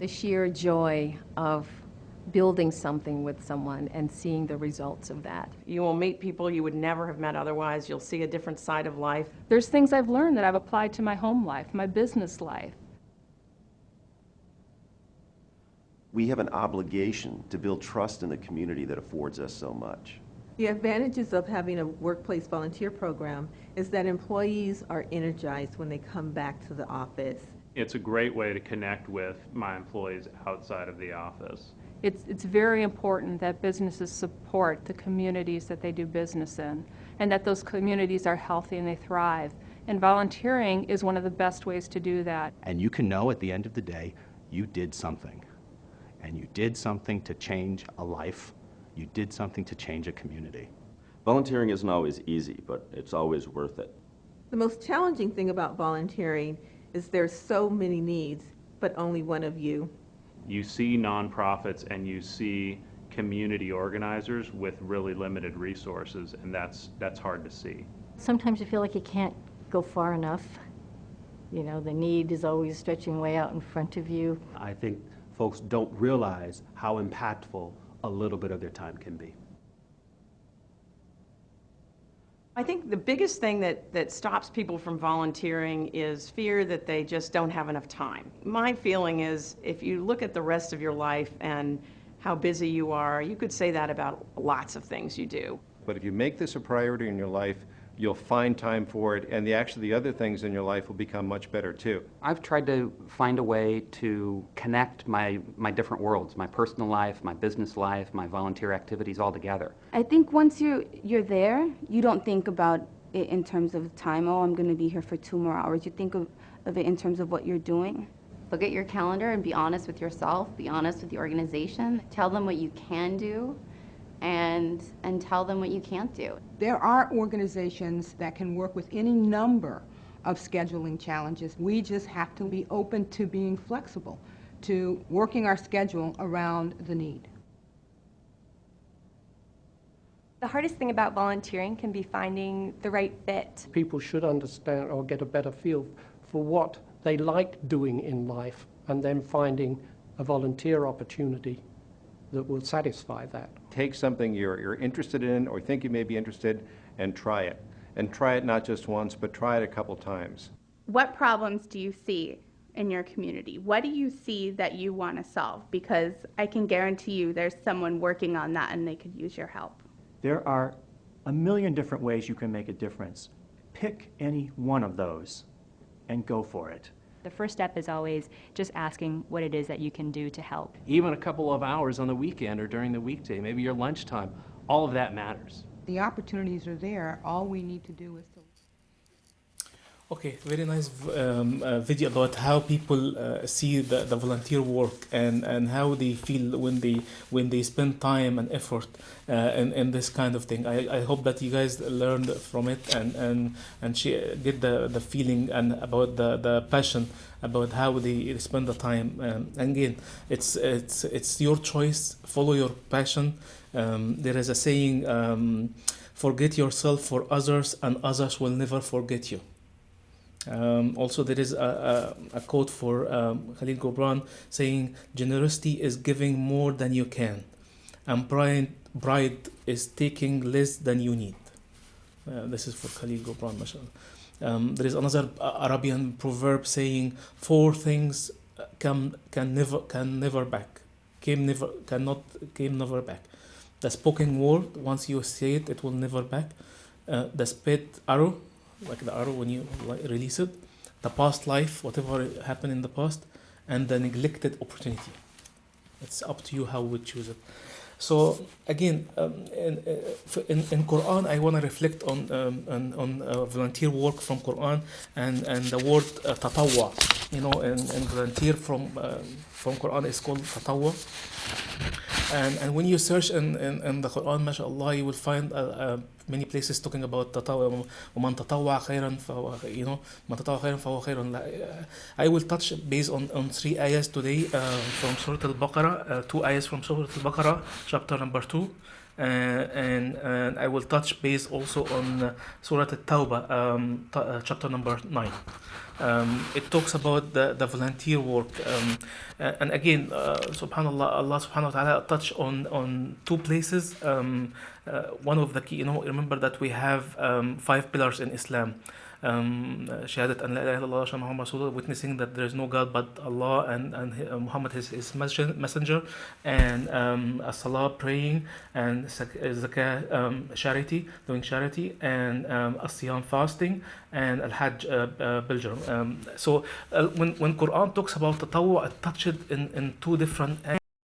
The sheer joy of building something with someone and seeing the results of that. You will meet people you would never have met otherwise. You'll see a different side of life. There's things I've learned that I've applied to my home life, my business life. We have an obligation to build trust in the community that affords us so much. The advantages of having a workplace volunteer program is that employees are energized when they come back to the office. It's a great way to connect with my employees outside of the office. It's very important that businesses support the communities that they do business in, and that those communities are healthy and they thrive. And volunteering is one of the best ways to do that. And you can know at the end of the day, you did something. And you did something to change a life. You did something to change a community. Volunteering isn't always easy, but it's always worth it. The most challenging thing about volunteering is there's so many needs, but only one of you. You see nonprofits and you see community organizers with really limited resources, and that's hard to see. Sometimes you feel like you can't go far enough. You know, the need is always stretching way out in front of you. I think folks don't realize how impactful a little bit of their time can be. I think the biggest thing that stops people from volunteering is fear that they just don't have enough time. My feeling is if you look at the rest of your life and how busy you are, you could say that about lots of things you do. But if you make this a priority in your life, you'll find time for it, and the other things in your life will become much better too. I've tried to find a way to connect my different worlds, my personal life, my business life, my volunteer activities all together. I think once you're there, you don't think about it in terms of time, oh, I'm going to be here for 2 more hours. You think of it in terms of what you're doing. Look at your calendar and be honest with yourself, be honest with the organization, tell them what you can do, and tell them what you can't do. There are organizations that can work with any number of scheduling challenges. We just have to be open to being flexible, to working our schedule around the need. The hardest thing about volunteering can be finding the right fit. People should understand or get a better feel for what they like doing in life, and then finding a volunteer opportunity that will satisfy that. Take something you're interested in or think you may be interested and try it. And try it not just once, but try it a couple times. What problems do you see in your community? What do you see that you want to solve? Because I can guarantee you there's someone working on that and they could use your help. There are a million different ways you can make a difference. Pick any one of those and go for it. The first step is always just asking what it is that you can do to help. Even a couple of hours on the weekend or during the weekday, maybe your lunchtime, all of that matters. The opportunities are there. All we need to do is to... Okay, very nice video about how people see the volunteer work and how they feel when they spend time and effort in this kind of thing. I hope that you guys learned from it and get the feeling and about the passion about how they spend the time. Again, it's your choice. Follow your passion. There is a saying, forget yourself for others and others will never forget you. Also, there is a quote for Khalil Gibran saying, generosity is giving more than you can, and pride is taking less than you need. This is for Khalil Gibran, mashallah. There is another Arabian proverb saying, 4 things came never back. Came never back. The spoken word, once you say it, it will never back. The sped arrow, like the arrow when you release it, the past life, whatever happened in the past, and the neglected opportunity. It's up to you how we choose it. So again, in Quran, I want to reflect on volunteer work from Quran and the word tatawwa. You know, and volunteer from Quran is called tatawwa. And when you search in the Quran, mashallah, you will find many places talking about tatawwa. وَمَنْ تَطَوَّعَ خَيْرًا فَهُوَ, you know, مَنْ تَطَوَّعَ خَيْرًا فَهُوَ خَيْرٌ. I will touch based on 3 ayahs today from Surah Al-Baqarah, 2 ayahs from Surah Al-Baqarah, chapter number 2, and I will touch base also on Surah At-Tawbah, chapter number 9. It talks about the volunteer work, and again, subhanallah, Allah subhanahu wa ta'ala touched on two places. One of the key, remember that we have 5 pillars in Islam. Shahadat an la ilaha illallah wa Muhammad Rasulullah, witnessing that there is no God but Allah, and Muhammad is his messenger, and as-salah, praying, and zakah, charity, doing charity, and as-siyam, fasting, and al-hajj, pilgrim. So when Quran talks about tatawwu, it touched in 2 different